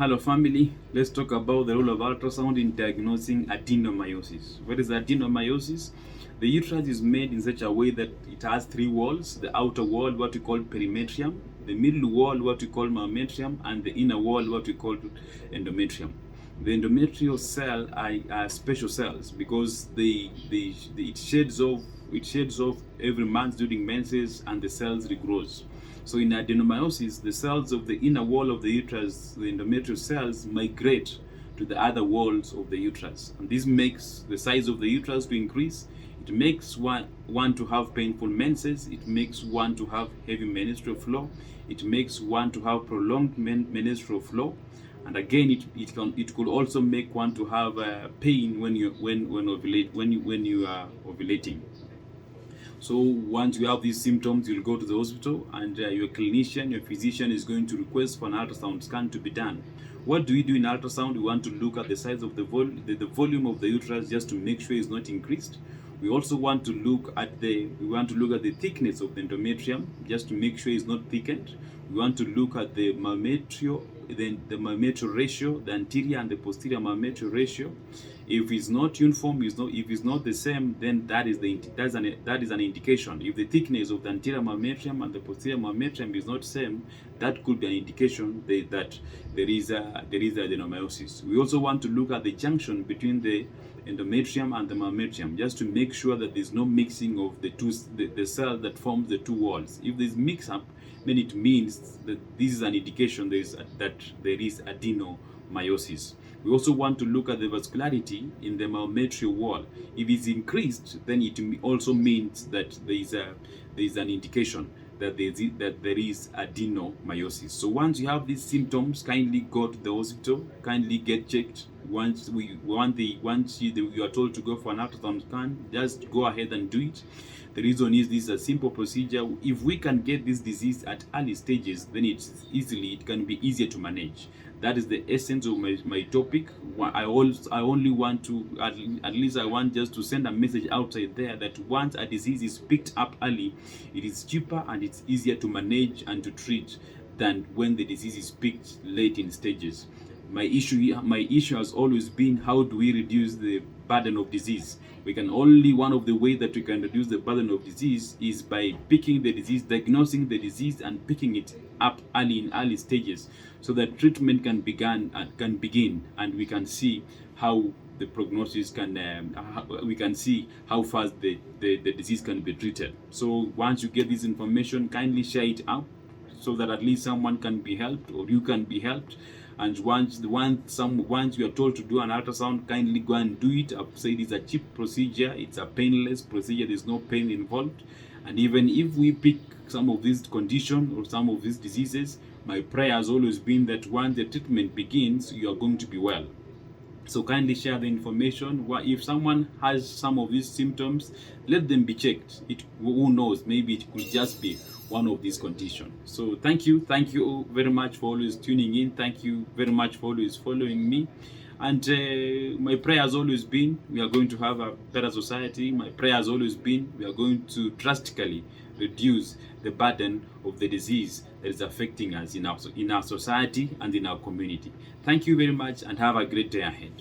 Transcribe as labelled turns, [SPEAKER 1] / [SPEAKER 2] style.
[SPEAKER 1] Hello family, let's talk about the role of ultrasound in diagnosing adenomyosis. What is adenomyosis? The uterus is made in such a way that it has three walls: the outer wall, what we call perimetrium; the middle wall, what we call myometrium; and the inner wall, what we call endometrium. The endometrial cell are special cells because it sheds off every month during menses, and the cells regrows. So in adenomyosis, the cells of the inner wall of the uterus, the endometrial cells, migrate to the other walls of the uterus. And this makes the size of the uterus to increase. It makes one to have painful menses. It makes one to have heavy menstrual flow. It makes one to have prolonged menstrual flow. And again, it could also make one to have pain when you are ovulating. So once you have these symptoms, you'll go to the hospital, and your clinician, your physician is going to request for an ultrasound scan to be done. What do we do in ultrasound? We want to look at the size of the volume of the uterus, just to make sure it's not increased. We also want to look at the thickness of the endometrium, just to make sure it's not thickened. We want to look at the myometrial ratio, the anterior and the posterior myometrial ratio. If it's not uniform, if it's not the same, then that is an indication. If the thickness of the anterior myometrium and the posterior myometrium is not same, that could be an indication that there is adenomyosis. We also want to look at the junction between the endometrium and the myometrium, just to make sure that there's no mixing of the cell that forms the two walls. If there's mix up, then it means that this is an indication that there is adenomyosis. We also want to look at the vascularity in the myometrial wall. If it's increased, then it also means that there is an indication that there is adenomyosis. So once you have these symptoms, kindly go to the hospital, kindly get checked. Once you are told to go for an ultrasound scan, just go ahead and do it. The reason is this is a simple procedure. If we can get this disease at early stages, then it can be easier to manage. That is the essence of my topic. I only want to, at least I want just to send a message outside there that once a disease is picked up early, it is cheaper and it's easier to manage and to treat than when the disease is picked late in stages. My issue has always been, how do we reduce the burden of disease? One of the ways that we can reduce the burden of disease is by picking the disease, diagnosing the disease, and picking it up in early stages, so that treatment can begin, and we can see how the prognosis we can see how fast the disease can be treated. So once you get this information, kindly share it out, so that at least someone can be helped, or you can be helped. And once you are told to do an ultrasound, kindly go and do it. I've said it's a cheap procedure, it's a painless procedure, there's no pain involved. And even if we pick some of these conditions or some of these diseases, my prayer has always been that once the treatment begins, you are going to be well. So kindly share the information. If someone has some of these symptoms, let them be checked. Who knows, maybe it could just be one of these conditions. So thank you very much for always tuning in. Thank you very much for always following me. And my prayer has always been, we are going to have a better society. My prayer has always been, we are going to drastically reduce the burden of the disease that is affecting us in our society and in our community. Thank you very much, and have a great day ahead.